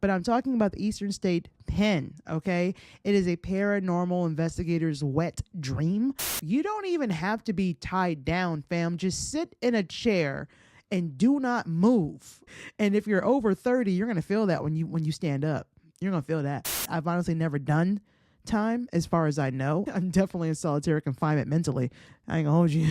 But I'm talking about the Eastern State Pen, okay? It is a paranormal investigator's wet dream. You don't even have to be tied down, fam. Just sit in a chair and do not move. And if you're over 30, you're going to feel that when you stand up. You're going to feel that. I've honestly never done time as far as I know. I'm definitely in solitary confinement mentally. I ain't gonna hold you.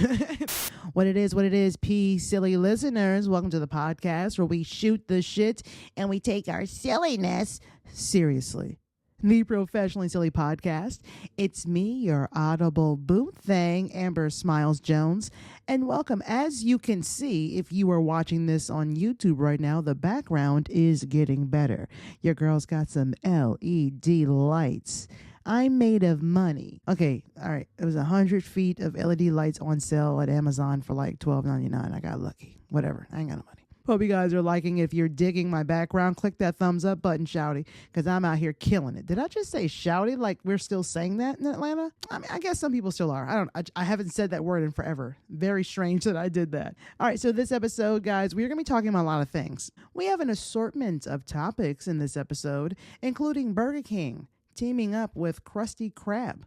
What it is, peace, silly listeners. Welcome to the podcast where we shoot the shit and we take our silliness seriously. The Professionally Silly Podcast. It's me, your audible boo thing, Amber Smiles Jones, and welcome. As you can see, if you are watching this on YouTube right now, the background is getting better. Your girl's got some LED lights. I'm made of money. Okay, all right. It was 100 feet of LED lights on sale at Amazon for like $12.99. I got lucky. Whatever. I ain't got no money. Hope you guys are liking it. If you're digging my background, click that thumbs up button, shouty, because I'm out here killing it. Did I just say shouty like we're still saying that in Atlanta? I mean, I guess some people still are. I haven't said that word in forever. Very strange that I did that. All right, so this episode, guys, we're going to be talking about a lot of things. We have an assortment of topics in this episode, including Burger King teaming up with Krusty Krab.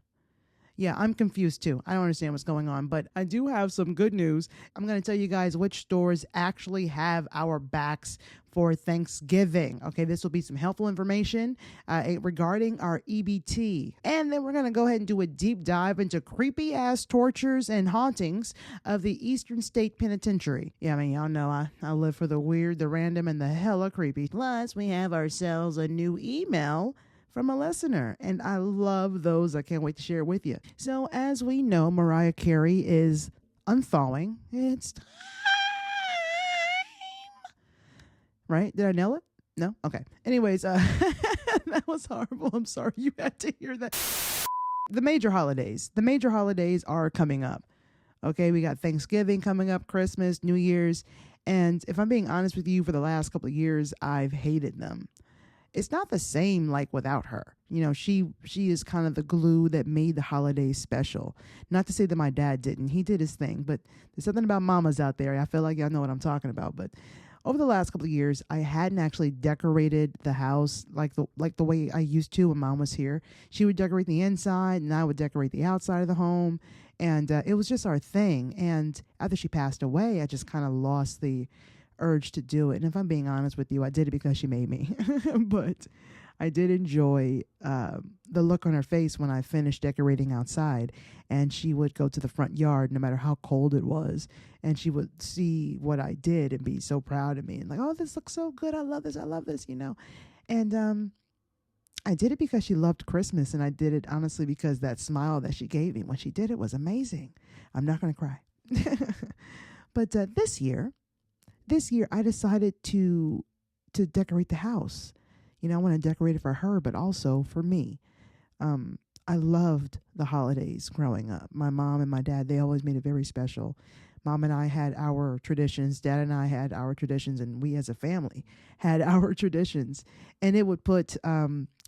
Yeah, I'm confused too. I don't understand what's going on, but I do have some good news. I'm going to tell you guys which stores actually have our backs for Thanksgiving. Okay, this will be some helpful information regarding our EBT. And then we're going to go ahead and do a deep dive into creepy ass tortures and hauntings of the Eastern State Penitentiary. Yeah, I mean, y'all know I live for the weird, the random, and the hella creepy. Plus, we have ourselves a new email from a listener, and I love those. I can't wait to share it with you. So as we know, Mariah Carey is unthawing. It's time. Right? Did I nail it? No? Okay. Anyways, that was horrible. I'm sorry you had to hear that. The major holidays are coming up. Okay, we got Thanksgiving coming up, Christmas, New Year's, and if I'm being honest with you, for the last couple of years, I've hated them. It's not the same like without her. You know, she is kind of the glue that made the holidays special. Not to say that my dad didn't. He did his thing, but there's something about mamas out there. I feel like y'all know what I'm talking about. But over the last couple of years, I hadn't actually decorated the house like the way I used to when mom was here. She would decorate the inside and I would decorate the outside of the home. And it was just our thing. And after she passed away, I just kind of lost the urge to do it. And if I'm being honest with you, I did it because she made me. But I did enjoy the look on her face when I finished decorating outside, and she would go to the front yard no matter how cold it was, and she would see what I did and be so proud of me and like, oh, this looks so good. I love this, you know. And I did it because she loved Christmas, and I did it honestly because that smile that she gave me when she did it was amazing. I'm not going to cry. But this year I decided to decorate the house. You know, I want to decorate it for her, but also for me. I loved the holidays growing up. My mom and my dad, they always made it very special. Mom and I had our traditions. Dad and I had our traditions, and we as a family had our traditions. And it would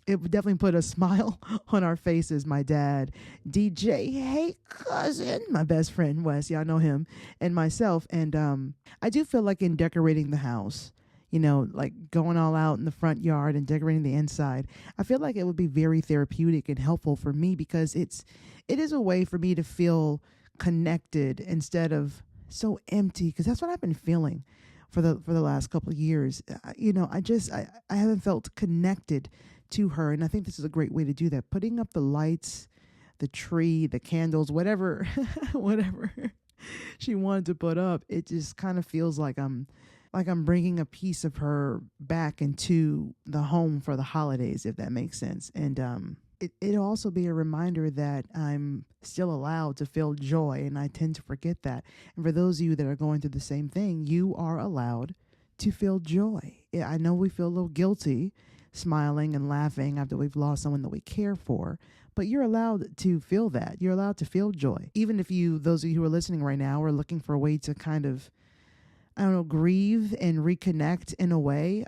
definitely put a smile on our faces. My dad, DJ, hey cousin, my best friend Wes, y'all know him, and myself. And I do feel like in decorating the house, you know, like going all out in the front yard and decorating the inside, I feel like it would be very therapeutic and helpful for me because it is a way for me to feel connected instead of so empty, because that's what I've been feeling for the last couple of years. You know, I haven't felt connected to her, and I think this is a great way to do that. Putting up the lights, the tree, the candles, whatever she wanted to put up, it just kind of feels like I'm bringing a piece of her back into the home for the holidays, if that makes sense. And it'll also be a reminder that I'm still allowed to feel joy, and I tend to forget that. And for those of you that are going through the same thing, you are allowed to feel joy. I know we feel a little guilty smiling and laughing after we've lost someone that we care for, but you're allowed to feel that. You're allowed to feel joy. Even if those of you who are listening right now are looking for a way to kind of, I don't know, grieve and reconnect in a way.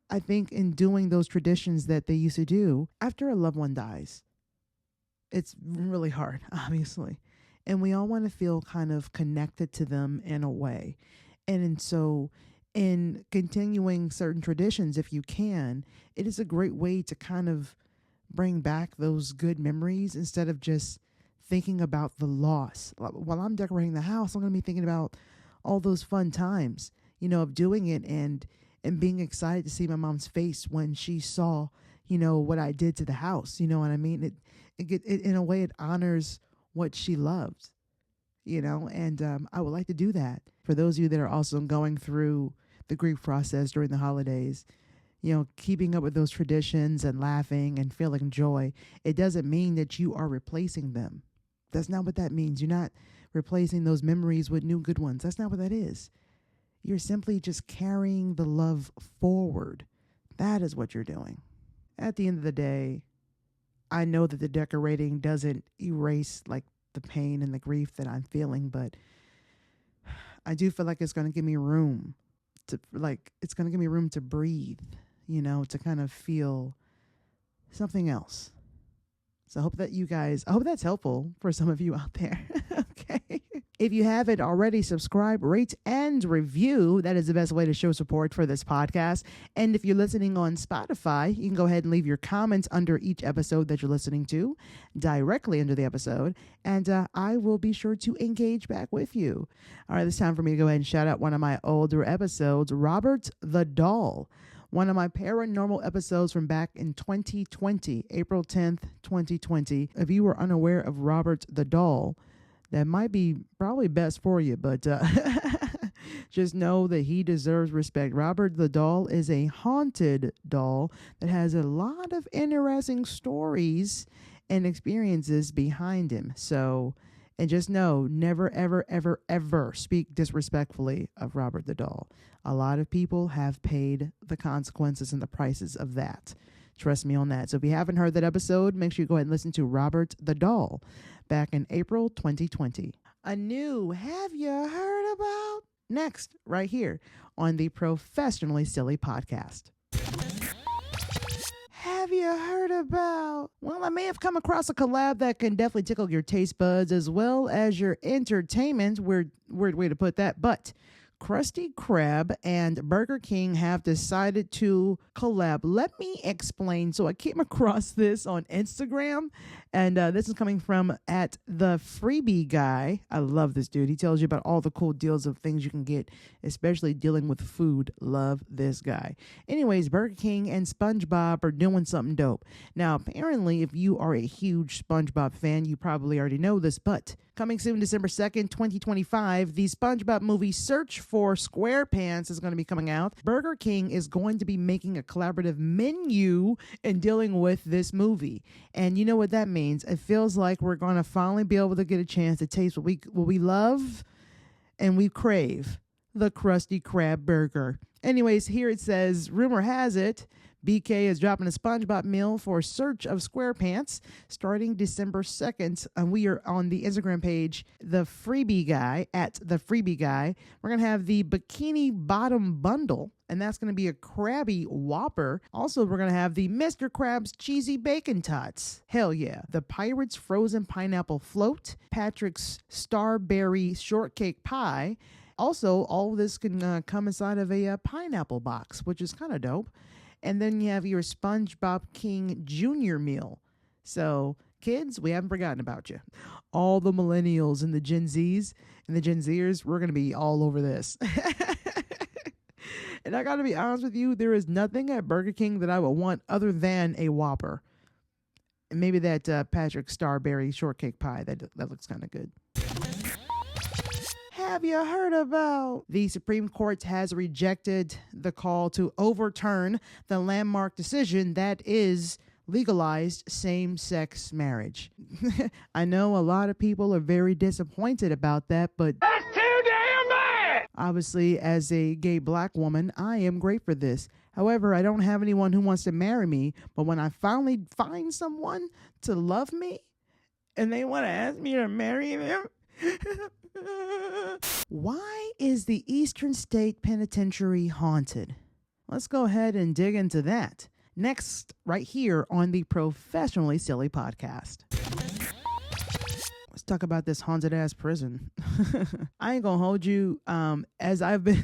I think in doing those traditions that they used to do after a loved one dies, it's really hard, obviously. And we all want to feel kind of connected to them in a way. And so in continuing certain traditions, if you can, it is a great way to kind of bring back those good memories instead of just thinking about the loss. While I'm decorating the house, I'm going to be thinking about all those fun times, of doing it and being excited to see my mom's face when she saw, what I did to the house. You know what I mean? It in a way, it honors what she loved, and I would like to do that for those of you that are also going through the grief process during the holidays. Keeping up with those traditions and laughing and feeling joy, it doesn't mean that you are replacing them. That's not what that means. You're not replacing those memories with new good ones. That's not what that is. You're simply just carrying the love forward. That is what you're doing. At the end of the day, I know that the decorating doesn't erase like the pain and the grief that I'm feeling, but I do feel like it's going to give me room to breathe, to kind of feel something else. So I hope that's helpful for some of you out there. Okay. If you haven't already, subscribe, rate, and review. That is the best way to show support for this podcast. And if you're listening on Spotify, you can go ahead and leave your comments under each episode that you're listening to, directly under the episode. And I will be sure to engage back with you. All right, it's time for me to go ahead and shout out one of my older episodes, Robert the Doll. One of my paranormal episodes from back in 2020, April 10th, 2020. If you were unaware of Robert the Doll, that might be probably best for you, but just know that he deserves respect. Robert the Doll is a haunted doll that has a lot of interesting stories and experiences behind him. So, and just know, never, ever, ever, ever speak disrespectfully of Robert the Doll. A lot of people have paid the consequences and the prices of that. Trust me on that. So if you haven't heard that episode, make sure you go ahead and listen to Robert the Doll back in April 2020. A new Have You Heard About? Next, right here on the Professionally Silly Podcast. Have you heard about? Well, I may have come across a collab that can definitely tickle your taste buds as well as your entertainment. Weird way to put that, but Krusty Krab and Burger King have decided to collab. Let me explain. So I came across this on Instagram, and this is coming from at the Freebie Guy. I love this dude. He tells you about all the cool deals of things you can get, especially dealing with food. Love this guy. Anyways, Burger King and SpongeBob are doing something dope. Now, apparently, if you are a huge SpongeBob fan, you probably already know this, but coming soon, December 2nd, 2025, the SpongeBob movie Search for Squarepants is going to be coming out. Burger King is going to be making a collaborative menu and dealing with this movie. And you know what that means? It feels like we're going to finally be able to get a chance to taste what we love and we crave, the Krusty Krab burger. Anyways, here it says, rumor has it, BK is dropping a SpongeBob meal for Search of Squarepants starting December 2nd. We are on the Instagram page, The Freebie Guy, at The Freebie Guy. We're going to have the Bikini Bottom Bundle, and that's going to be a Krabby Whopper. Also, we're going to have the Mr. Krabs Cheesy Bacon Tots. Hell yeah. The Pirates Frozen Pineapple Float, Patrick's Starberry Shortcake Pie. Also, all of this can come inside of a pineapple box, which is kind of dope. And then you have your SpongeBob King Jr. meal. So, kids, we haven't forgotten about you. All the millennials and the Gen Zs and the Gen Zers, we're going to be all over this. And I got to be honest with you, there is nothing at Burger King that I would want other than a Whopper. And maybe that Patrick Starberry Shortcake Pie. That looks kind of good. Have you heard about? The Supreme Court has rejected the call to overturn the landmark decision that is legalized same-sex marriage. I know a lot of people are very disappointed about that, but that's too damn bad! Obviously, as a gay black woman, I am great for this. However, I don't have anyone who wants to marry me, but when I finally find someone to love me and they want to ask me to marry them, why is the Eastern State Penitentiary haunted? Let's go ahead and dig into that. Next, right here on the Professionally Silly Podcast. Let's talk about this haunted ass prison. I ain't gonna hold you. As I've been,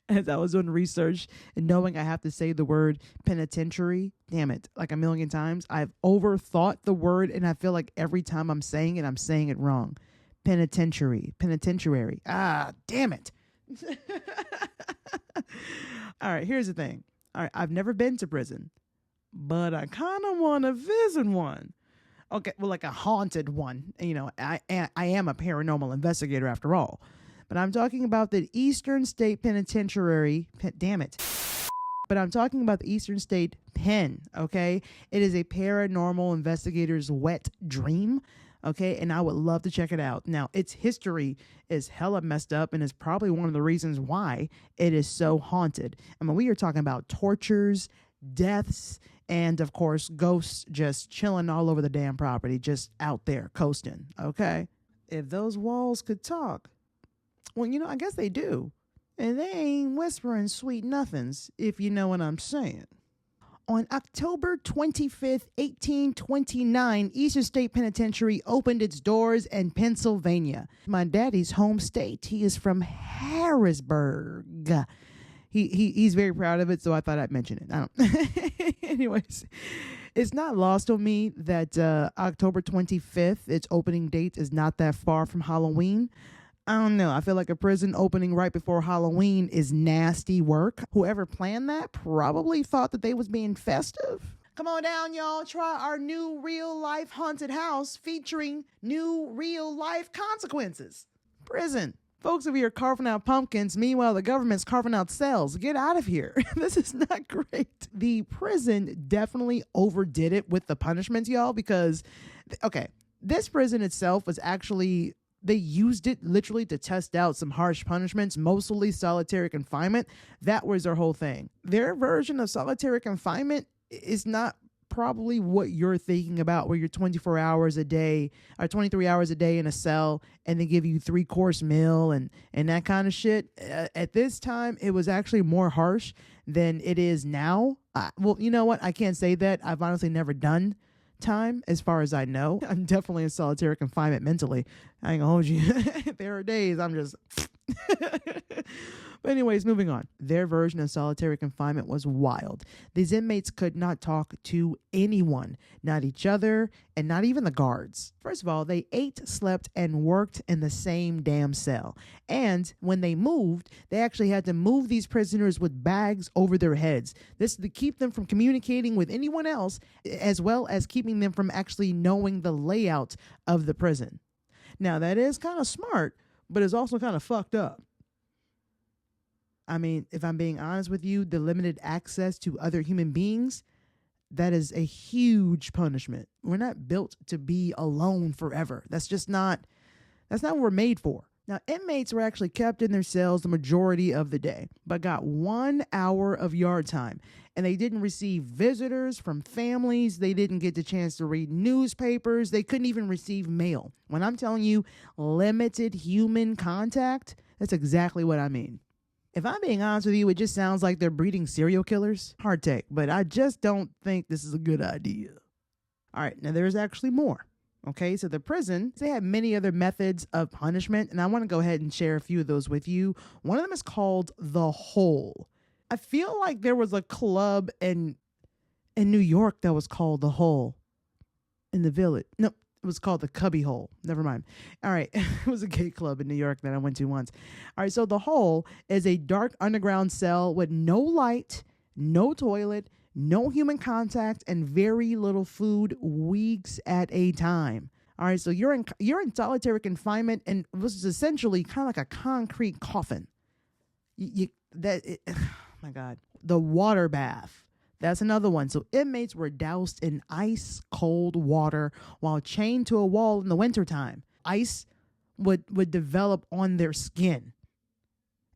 as I was doing research and knowing I have to say the word penitentiary, damn it, like a million times, I've overthought the word, and I feel like every time I'm saying it wrong. Penitentiary. Ah, damn it. All right, here's the thing. All right, I've never been to prison, but I kind of want to visit one. Okay, well, like a haunted one. You know, I am a paranormal investigator after all. But I'm talking about the Eastern State Penitentiary. Damn it. But I'm talking about the Eastern State Pen, okay? It is a paranormal investigator's wet dream, okay? And I would love to check it out. Now, its history is hella messed up and is probably one of the reasons why it is so haunted. I mean, we are talking about tortures, deaths, and of course, ghosts just chilling all over the damn property, just out there coasting, okay? If those walls could talk, well, you know, I guess they do. And they ain't whispering sweet nothings, if you know what I'm saying. On October 25th, 1829, Eastern State Penitentiary opened its doors in Pennsylvania, my daddy's home state. He is from Harrisburg. He's very proud of it, so I thought I'd mention it. I don't. Anyways, it's not lost on me that October 25th, its opening date, is not that far from Halloween. I don't know. I feel like a prison opening right before Halloween is nasty work. Whoever planned that probably thought that they was being festive. Come on down, y'all. Try our new real-life haunted house featuring new real-life consequences. Prison. Folks over here carving out pumpkins. Meanwhile, the government's carving out cells. Get out of here. This is not great. The prison definitely overdid it with the punishments, y'all, because, okay, this prison itself was actually, they used it literally to test out some harsh punishments, mostly solitary confinement. That was their whole thing. Their version of solitary confinement is not probably what you're thinking about, where you're 24 hours a day or 23 hours a day in a cell and they give you 3-course meal and that kind of shit. At this time, it was actually more harsh than it is now. Well, you know what? I can't say that. I've honestly never done time as far as I know. I'm definitely in solitary confinement mentally. I ain't gonna hold you. There are days I'm just But anyways, moving on. Their version of solitary confinement was wild. These inmates could not talk to anyone, not each other, and not even the guards. First of all, they ate, slept, and worked in the same damn cell. And when they moved, they actually had to move these prisoners with bags over their heads. This is to keep them from communicating with anyone else, as well as keeping them from actually knowing the layout of the prison. Now, that is kind of smart, but it's also kind of fucked up. I mean, if I'm being honest with you, the limited access to other human beings, that is a huge punishment. We're not built to be alone forever. That's not what we're made for. Now, inmates were actually kept in their cells the majority of the day, but got 1 hour of yard time. And they didn't receive visitors from families. They didn't get the chance to read newspapers. They couldn't even receive mail. When I'm telling you limited human contact, that's exactly what I mean. If I'm being honest with you, it just sounds like they're breeding serial killers. Hard take, but I just don't think this is a good idea. All right, now there's actually more. Okay, so the prison, they have many other methods of punishment, and I want to go ahead and share a few of those with you. One of them is called the Hole. I feel like there was a club in New York that was called the Hole in the Village. No, it was called the Cubby Hole. Never mind. All right. It was a gay club in New York that I went to once. All right. So the Hole is a dark underground cell with no light, no toilet, no human contact, and very little food weeks at a time. All right. So you're in solitary confinement, and it was essentially kind of like a concrete coffin. Oh my God. The water bath. That's another one. So inmates were doused in ice cold water while chained to a wall in the wintertime. Ice would develop on their skin.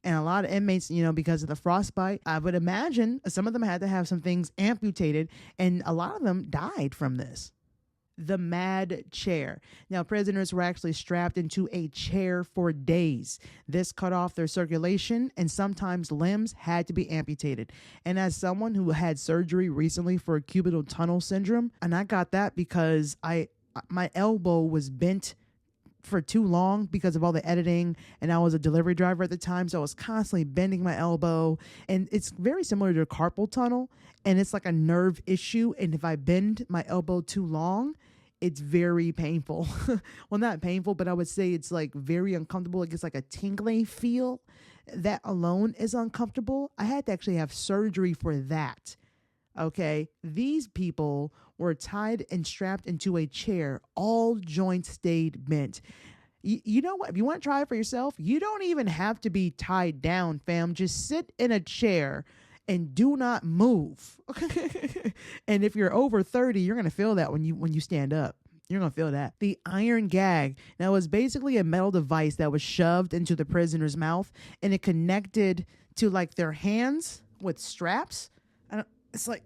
And a lot of inmates, because of the frostbite, I would imagine some of them had to have some things amputated, and a lot of them died from this. The mad chair. Now, prisoners were actually strapped into a chair for days. This cut off their circulation, and sometimes limbs had to be amputated. And as someone who had surgery recently for cubital tunnel syndrome, and I got that because my elbow was bent for too long because of all the editing, and I was a delivery driver at the time, so I was constantly bending my elbow, and it's very similar to a carpal tunnel, and it's like a nerve issue, and if I bend my elbow too long, it's very painful. Well, not painful, but I would say it's like very uncomfortable. It gets like a tingling feel. That alone is uncomfortable. I had to actually have surgery for that. Okay, these people were tied and strapped into a chair. All joints stayed bent. You know what? If you want to try it for yourself, you don't even have to be tied down, fam. Just sit in a chair and do not move. And if you're over 30, you're gonna feel that when you stand up. You're going to feel that. The iron gag. Now, it was basically a metal device that was shoved into the prisoner's mouth, and it connected to like their hands with straps. It's like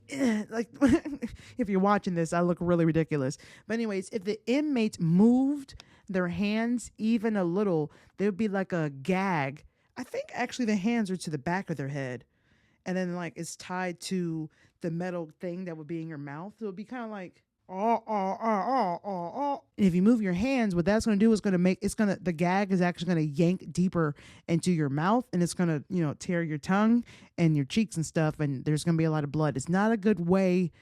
if you're watching this, I look really ridiculous. But anyways, if the inmates moved their hands even a little, there would be like a gag. I think actually the hands are to the back of their head. And then like it's tied to the metal thing that would be in your mouth. So it would be kind of like, And if you move your hands, what that's going to do is the gag is actually going to yank deeper into your mouth, and it's going to, tear your tongue and your cheeks and stuff. And there's going to be a lot of blood. It's not a good way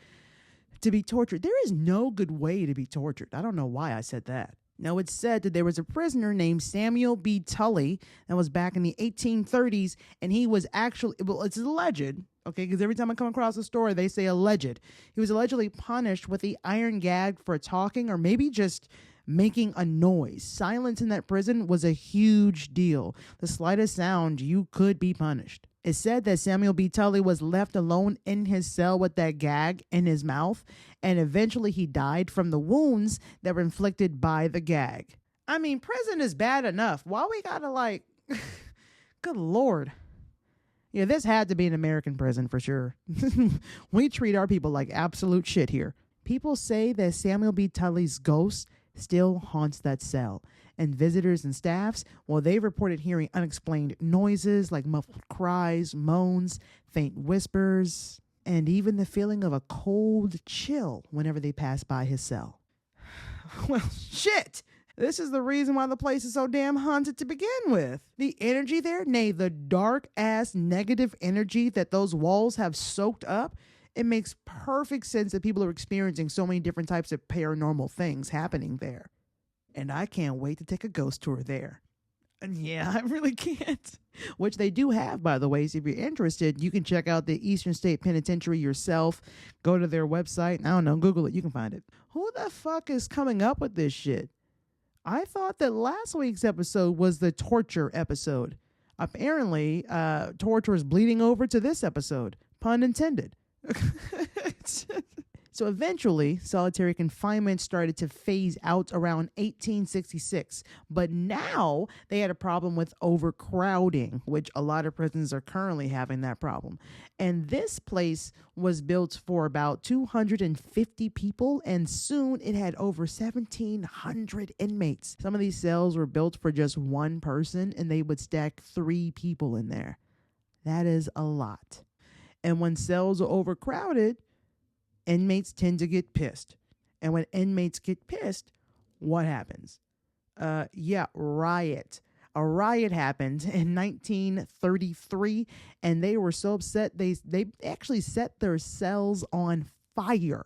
to be tortured. There is no good way to be tortured. I don't know why I said that. Now, it's said that there was a prisoner named Samuel B. Tully that was back in the 1830s, and he was actually, well, it's alleged, okay, because every time I come across a story, they say alleged. He was allegedly punished with the iron gag for talking or maybe just making a noise. Silence in that prison was a huge deal. The slightest sound, you could be punished. It's said that Samuel B. Tully was left alone in his cell with that gag in his mouth, and eventually he died from the wounds that were inflicted by the gag. I mean, prison is bad enough. Why we gotta good Lord. Yeah, this had to be an American prison for sure. We treat our people like absolute shit here. People say that Samuel B. Tully's ghost still haunts that cell. And visitors and staffs, well, they reported hearing unexplained noises like muffled cries, moans, faint whispers, and even the feeling of a cold chill whenever they passed by his cell. Well, shit! This is the reason why the place is so damn haunted to begin with. The energy there, nay, the dark-ass negative energy that those walls have soaked up, it makes perfect sense that people are experiencing so many different types of paranormal things happening there. And I can't wait to take a ghost tour there. And yeah, I really can't. Which they do have, by the way. So if you're interested, you can check out the Eastern State Penitentiary yourself. Go to their website. I don't know, Google it. You can find it. Who the fuck is coming up with this shit? I thought that last week's episode was the torture episode. Apparently, torture is bleeding over to this episode. Pun intended. So eventually, solitary confinement started to phase out around 1866. But now they had a problem with overcrowding, which a lot of prisons are currently having that problem. And this place was built for about 250 people, and soon it had over 1,700 inmates. Some of these cells were built for just one person, and they would stack 3 people in there. That is a lot. And when cells are overcrowded, inmates tend to get pissed. And when inmates get pissed, what happens? Riot. A riot happened in 1933, and they were so upset they actually set their cells on fire.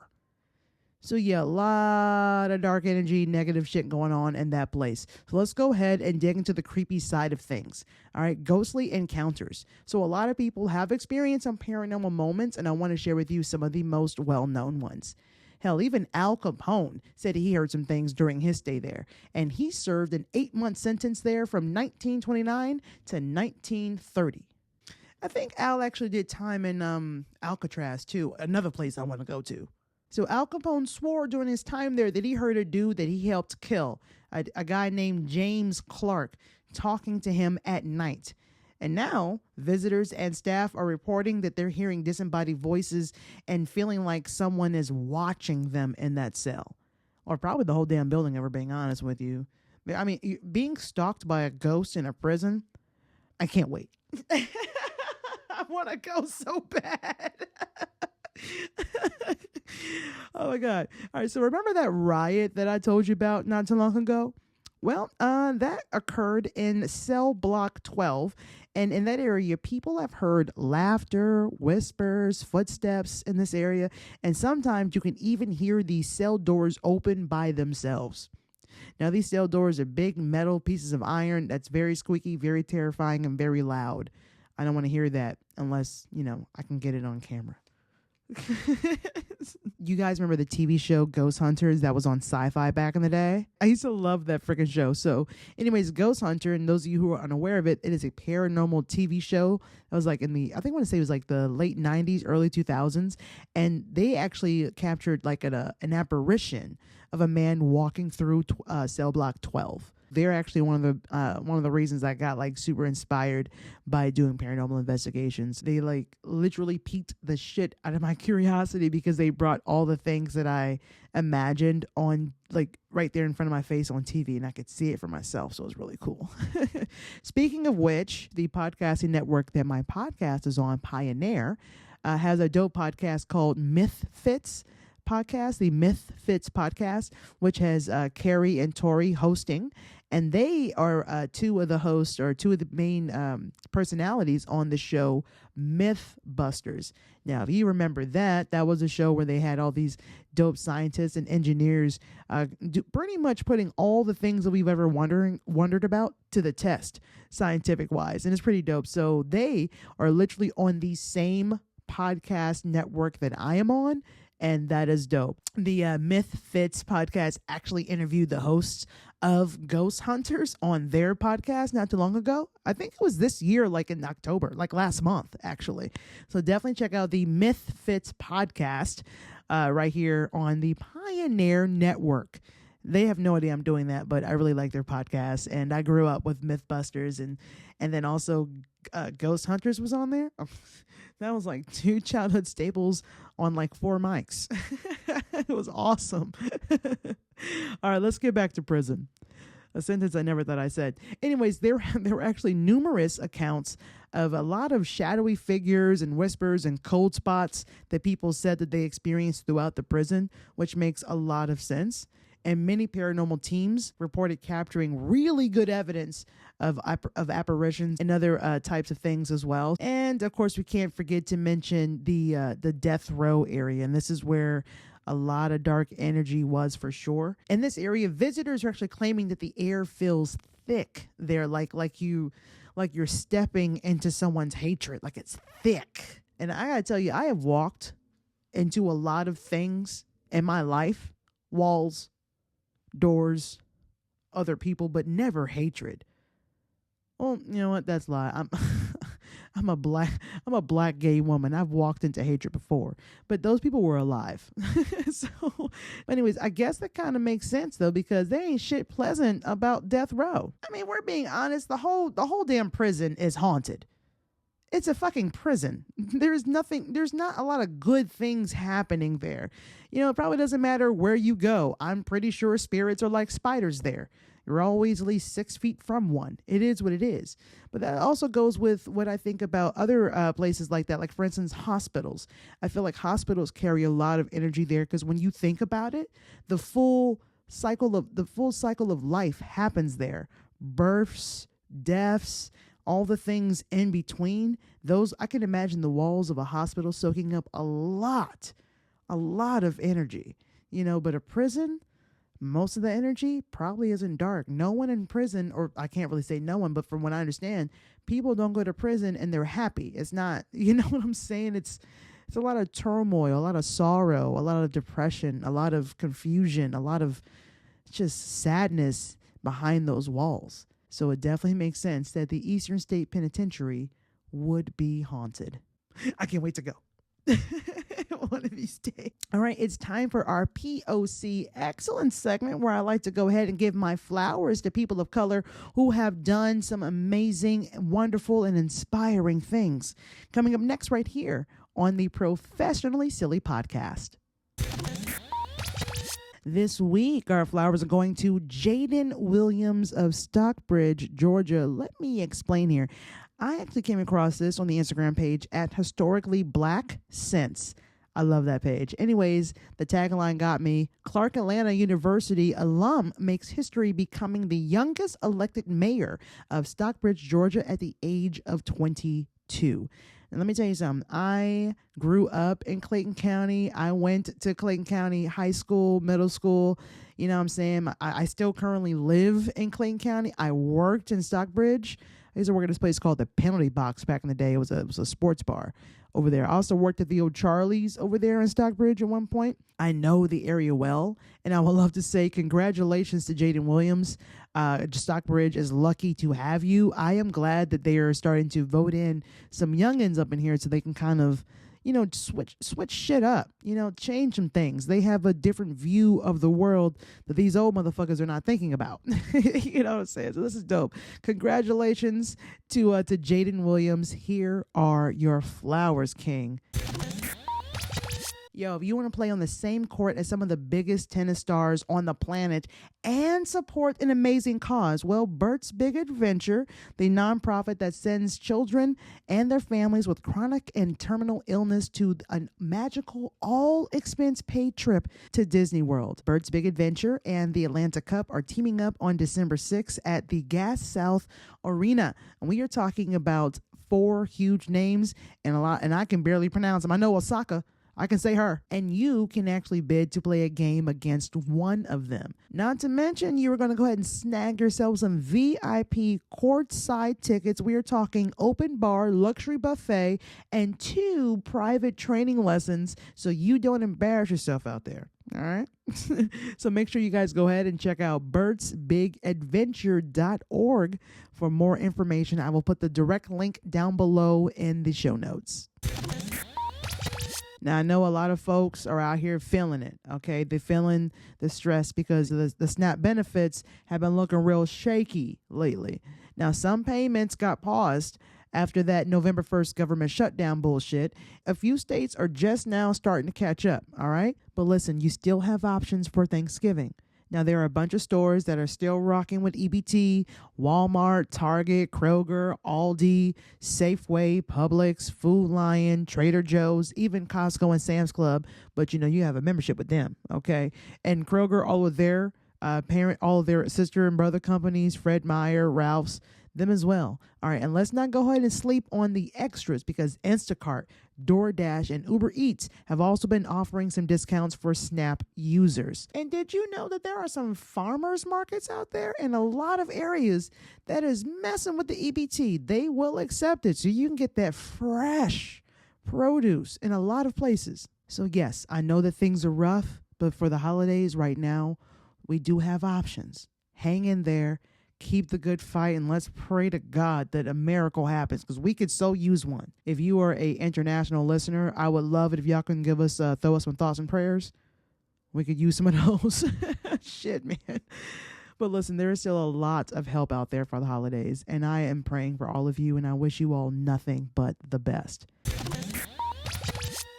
So yeah, a lot of dark energy, negative shit going on in that place. So let's go ahead and dig into the creepy side of things. All right, ghostly encounters. So a lot of people have experienced some paranormal moments, and I want to share with you some of the most well-known ones. Hell, even Al Capone said he heard some things during his stay there, and he served an 8-month sentence there from 1929 to 1930. I think Al actually did time in Alcatraz too, another place I want to go to. So Al Capone swore during his time there that he heard a dude that he helped kill, a guy named James Clark, talking to him at night. And now visitors and staff are reporting that they're hearing disembodied voices and feeling like someone is watching them in that cell. Or probably the whole damn building, if we're being honest with you. I mean, being stalked by a ghost in a prison, I can't wait. I want to go so bad. Oh my God. All right. So remember that riot that I told you about not too long ago? Well, that occurred in cell block 12. And in that area, people have heard laughter, whispers, footsteps in this area. And sometimes you can even hear these cell doors open by themselves. Now, these cell doors are big metal pieces of iron that's very squeaky, very terrifying, and very loud. I don't want to hear that unless, I can get it on camera. You guys remember the TV show Ghost Hunters that was on Sci-Fi back in the day? I used to love that freaking show. So anyways, Ghost Hunter, and those of you who are unaware of it, it is a paranormal TV show that was like I want to say it was like the late 90s, early 2000s. And they actually captured like an apparition of a man walking through cell block 12. They're actually one of the reasons I got like super inspired by doing paranormal investigations. They like literally piqued the shit out of my curiosity because they brought all the things that I imagined on like right there in front of my face on TV, and I could see it for myself. So it was really cool. Speaking of which, the podcasting network that my podcast is on, Pioneer, has a dope podcast called Myth Fits podcast, the Myth Fits podcast, which has Carrie and Tori hosting, and they are two of the main personalities on the show Mythbusters. Now, if you remember that was a show where they had all these dope scientists and engineers pretty much putting all the things that we've ever wondered about to the test, scientific wise, and it's pretty dope. So they are literally on the same podcast network that I am on, and that is dope. The Myth Fits podcast actually interviewed the hosts of Ghost Hunters on their podcast not too long ago. I think it was this year, like in October, like last month, actually. So definitely check out the Myth Fits podcast right here on the Pioneer Network. They have no idea I'm doing that, but I really like their podcast, and I grew up with Mythbusters, and then also Ghost Hunters was on there. That was like 2 childhood staples on like 4 mics. It was awesome. All right, let's get back to prison. A sentence I never thought I said. Anyways, there were actually numerous accounts of a lot of shadowy figures and whispers and cold spots that people said that they experienced throughout the prison, which makes a lot of sense. And many paranormal teams reported capturing really good evidence of apparitions and other types of things as well. And of course, we can't forget to mention the death row area. And this is where a lot of dark energy was for sure. In this area, visitors are actually claiming that the air feels thick there, like you're stepping into someone's hatred, like it's thick. And I gotta tell you, I have walked into a lot of things in my life, walls, doors, other people, but never hatred. Well, you know what? That's a lie. I'm a black gay woman. I've walked into hatred before, but those people were alive. So, anyways, I guess that kind of makes sense though, because there ain't shit pleasant about death row. I mean, we're being honest. The whole damn prison is haunted. It's a fucking prison. There's not a lot of good things happening there. It probably doesn't matter where you go. I'm pretty sure spirits are like spiders there. You're always at least 6 feet from one. It is what it is. But that also goes with what I think about other places like that. Like, for instance, hospitals. I feel like hospitals carry a lot of energy there because when you think about it, the full cycle of life happens there. Births, deaths, all the things in between. Those, I can imagine the walls of a hospital soaking up a lot of energy. But a prison, most of the energy probably isn't dark. No one in prison, or I can't really say no one, but from what I understand, people don't go to prison and they're happy. It's not, you know what I'm saying? It's a lot of turmoil, a lot of sorrow, a lot of depression, a lot of confusion, a lot of just sadness behind those walls. So it definitely makes sense that the Eastern State Penitentiary would be haunted. I can't wait to go. One of these days. All right, it's time for our POC Excellence segment, where I like to go ahead and give my flowers to people of color who have done some amazing, wonderful, and inspiring things. Coming up next right here on the Professionally Silly Podcast. This week, our flowers are going to Jaden Williams of Stockbridge, Georgia. Let me explain here. I actually came across this on the Instagram page at Historically Black Sense. I love that page. Anyways, the tagline got me. Clark Atlanta University alum makes history becoming the youngest elected mayor of Stockbridge, Georgia at the age of 22. And let me tell you something. I grew up in Clayton County. I went to Clayton County high school, middle school. You know what I'm saying? I still currently live in Clayton County. I worked in Stockbridge. I used to work at this place called the Penalty Box back in the day. It was a sports bar over there. I also worked at the old Charlie's over there in Stockbridge at one point. I know the area well, and I would love to say congratulations to Jaden Williams. Stockbridge is lucky to have you. I am glad that they are starting to vote in some youngins up in here so they can kind of, switch shit up, change some things. They have a different view of the world that these old motherfuckers are not thinking about. You know what I'm saying? So this is dope. Congratulations to Jaden Williams. Here are your flowers, King. Yo, if you want to play on the same court as some of the biggest tennis stars on the planet and support an amazing cause, well, BERTS Big Adventure, the nonprofit that sends children and their families with chronic and terminal illness to a magical, all-expense-paid trip to Disney World. BERTS Big Adventure and the Atlanta Cup are teaming up on December 6th at the Gas South Arena. And we are talking about 4 huge names and I can barely pronounce them. I know Osaka. I can say her. And you can actually bid to play a game against one of them. Not to mention, you are going to go ahead and snag yourself some VIP courtside tickets. We are talking open bar, luxury buffet, and 2 private training lessons so you don't embarrass yourself out there. All right. So make sure you guys go ahead and check out BERTSBigAdventure.org for more information. I will put the direct link down below in the show notes. Now, I know a lot of folks are out here feeling it, okay? They're feeling the stress because the SNAP benefits have been looking real shaky lately. Now, some payments got paused after that November 1st government shutdown bullshit. A few states are just now starting to catch up, all right? But listen, you still have options for Thanksgiving. Now, there are a bunch of stores that are still rocking with EBT: Walmart, Target, Kroger, Aldi, Safeway, Publix, Food Lion, Trader Joe's, even Costco and Sam's Club. But, you have a membership with them, okay? And Kroger, all of their all of their sister and brother companies, Fred Meyer, Ralph's, them as well. All right, and let's not go ahead and sleep on the extras because Instacart, DoorDash, and Uber Eats have also been offering some discounts for SNAP users. And did you know that there are some farmers markets out there in a lot of areas that is messing with the EBT? They will accept it so you can get that fresh produce in a lot of places. So yes, I know that things are rough, but for the holidays right now, we do have options. Hang in there. Keep the good fight, and let's pray to God that a miracle happens because we could so use one. If you are a international listener, I would love it if y'all can give us throw us some thoughts and prayers. We could use some of those. Shit, man. But listen, there is still a lot of help out there for the holidays, and I am praying for all of you, and I wish you all nothing but the best.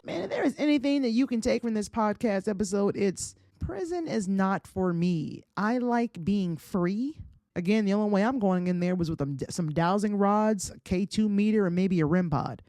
Man, if there is anything that you can take from this podcast episode, it's prison is not for me. I like being free. Again, the only way I'm going in there was with some dowsing rods, a K2 meter, and maybe a REM pod.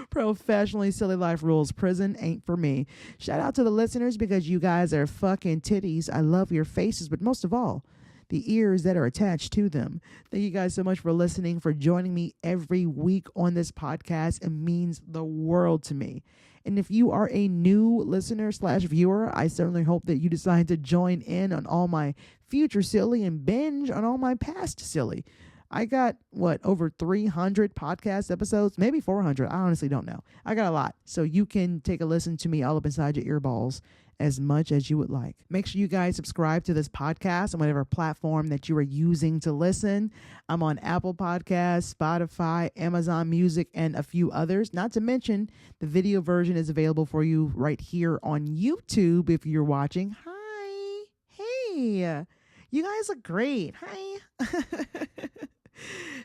Professionally silly life rules. Prison ain't for me. Shout out to the listeners because you guys are fucking titties. I love your faces, but most of all, the ears that are attached to them. Thank you guys so much for listening, for joining me every week on this podcast. It means the world to me. And if you are a new listener / viewer, I certainly hope that you decide to join in on all my future silly and binge on all my past silly. I got, over 300 podcast episodes, maybe 400. I honestly don't know. I got a lot. So you can take a listen to me all up inside your earballs as much as you would like. Make sure you guys subscribe to this podcast on whatever platform that you are using to listen. I'm on Apple Podcasts, Spotify, Amazon Music, and a few others. Not to mention, the video version is available for you right here on YouTube if you're watching. Hi. Hey. You guys look great. Hi.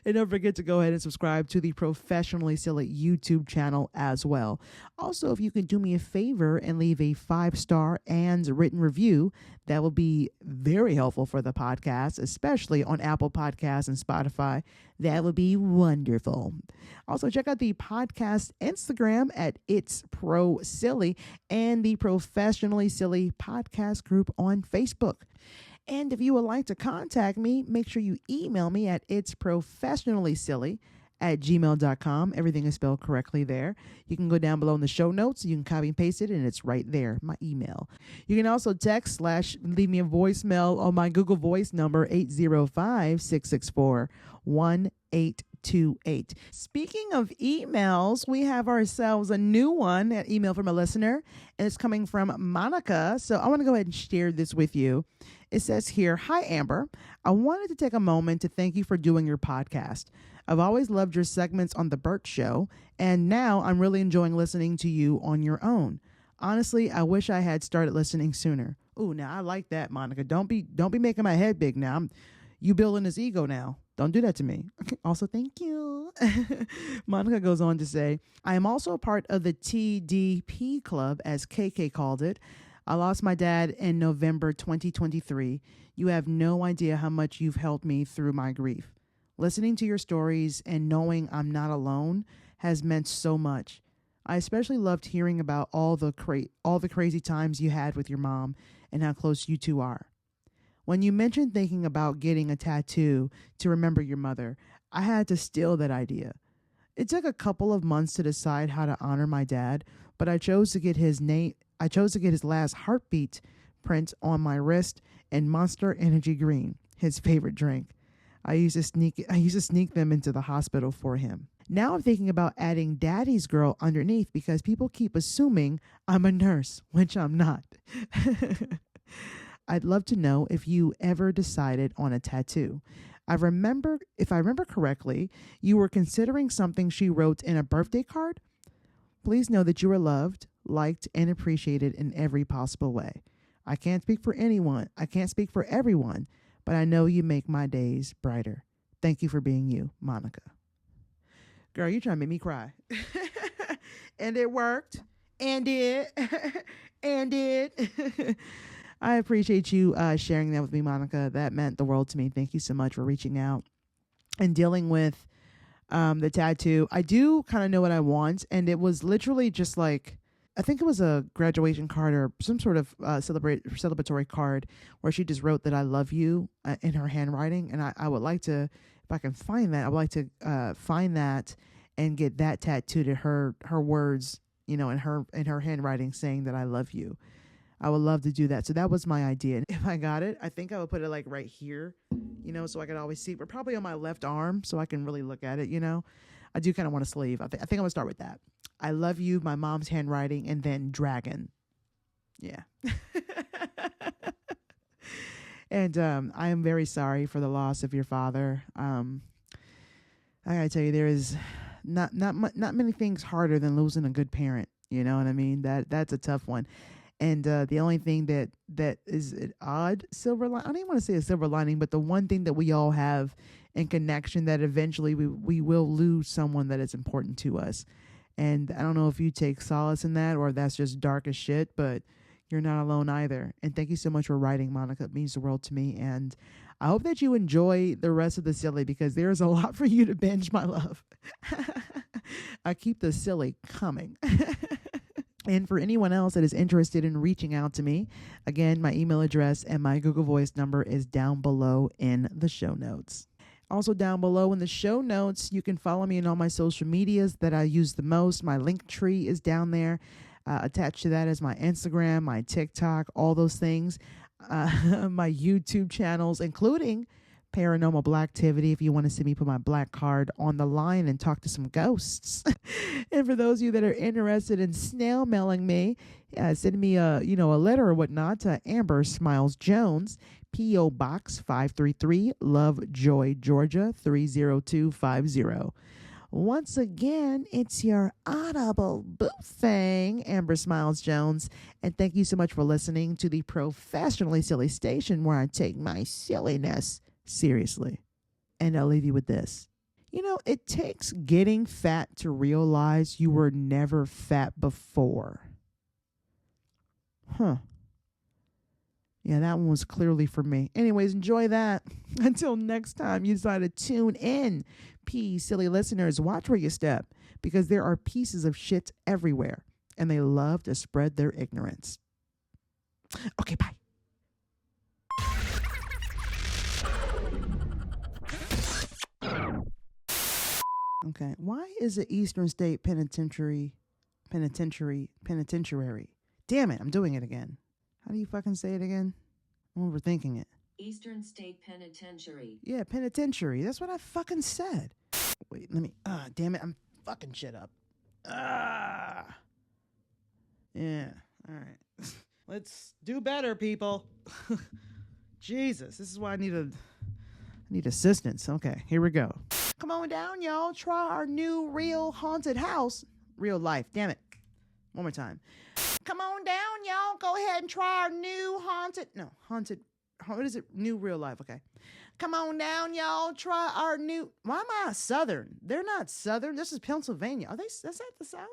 And don't forget to go ahead and subscribe to the Professionally Silly YouTube channel as well. Also, if you can do me a favor and leave a 5-star and written review, that will be very helpful for the podcast, especially on Apple Podcasts and Spotify. That would be wonderful. Also, check out the podcast Instagram at It's Pro Silly and the Professionally Silly podcast group on Facebook. And if you would like to contact me, make sure you email me at itsprofessionallysilly@gmail.com. Everything is spelled correctly there. You can go down below in the show notes. You can copy and paste it, and it's right there, my email. You can also text / leave me a voicemail on my Google Voice number, 805-664-1828. Speaking of emails, we have ourselves a new one, an email from a listener, and it's coming from Monica. So I want to go ahead and share this with you. It says here, "Hi, Amber. I wanted to take a moment to thank you for doing your podcast. I've always loved your segments on the BERTS show, and now I'm really enjoying listening to you on your own. Honestly, I wish I had started listening sooner." Ooh, now I like that, Monica. Don't be making my head big now. You building this ego now. Don't do that to me. Okay. Also, thank you. Monica goes on to say, "I am also a part of the TDP club, as KK called it. I lost my dad in November 2023. You have no idea how much you've helped me through my grief. Listening to your stories and knowing I'm not alone has meant so much. I especially loved hearing about all the crazy times you had with your mom and how close you two are. When you mentioned thinking about getting a tattoo to remember your mother, I had to steal that idea. It took a couple of months to decide how to honor my dad, but I chose to get his last heartbeat print on my wrist in Monster Energy Green, his favorite drink. I used to sneak them into the hospital for him. Now I'm thinking about adding Daddy's Girl underneath because people keep assuming I'm a nurse, which I'm not. I'd love to know if you ever decided on a tattoo. If I remember correctly, you were considering something she wrote in a birthday card. Please know that you are loved, liked, and appreciated in every possible way. I can't speak for everyone, but I know you make my days brighter. Thank you for being you, Monica." Girl, you trying to make me cry. And it worked. And it. I appreciate you sharing that with me, Monica. That meant the world to me. Thank you so much for reaching out and dealing with the tattoo. I do kind of know what I want, and it was literally just like, I think it was a graduation card or some sort of celebratory card where she just wrote that I love you in her handwriting. And I would like to, if I can find that, I would like to find that and get that tattooed to her words, in her handwriting saying that I love you. I would love to do that. So that was my idea. And if I got it, I think I would put it like right here, so I could always see, but probably on my left arm so I can really look at it, I do kind of want a sleeve. I think I'm going to start with that. I love you, my mom's handwriting, and then dragon. Yeah. And I am very sorry for the loss of your father. I gotta tell you, there is not many things harder than losing a good parent. You know what I mean? That's a tough one. And the only thing that is an odd silver lining, I don't even want to say a silver lining, but the one thing that we all have in connection, that eventually we will lose someone that is important to us. And I don't know if you take solace in that or that's just dark as shit, but you're not alone either. And thank you so much for writing, Monica. It means the world to me. And I hope that you enjoy the rest of the silly because there's a lot for you to binge, my love. I keep the silly coming. And for anyone else that is interested in reaching out to me, again, my email address and my Google Voice number is down below in the show notes. Also down below in the show notes, you can follow me on all my social medias that I use the most. My link tree is down there. Attached to that is my Instagram, my TikTok, all those things. My YouTube channels, including Paranormal Blacktivity, if you want to see me put my black card on the line and talk to some ghosts. And for those of you that are interested in snail mailing me, send me a letter or whatnot to Amber Smiles Jones, P.O. Box 533, Lovejoy, Georgia 30250. Once again, it's your audible boo thing, Amber Smiles Jones, and thank you so much for listening to the Professionally Silly Station, where I take my silliness seriously. And I'll leave you with this. You know, it takes getting fat to realize you were never fat before. Huh. Yeah, that one was clearly for me. Anyways, enjoy that. Until next time you decide to tune in. Peace, silly listeners. Watch where you step, because there are pieces of shit everywhere, and they love to spread their ignorance. Okay, bye. Okay, why is it Eastern State Penitentiary? Damn it, I'm doing it again. How do you fucking say it again? I'm overthinking it. Eastern State Penitentiary. Yeah, penitentiary. That's what I fucking said. Wait, let me. Damn it, I'm fucking shit up. Yeah, all right. Let's do better, people. Jesus, this is why I need assistance. Okay, here we go. Come on down, y'all. Try our new real haunted house. Real life, damn it. One more time. Come on down, y'all. Go ahead and try our new what is it? New real life, okay. Come on down, y'all. Try our new, why am I Southern? They're not Southern. This is Pennsylvania. Is that the South?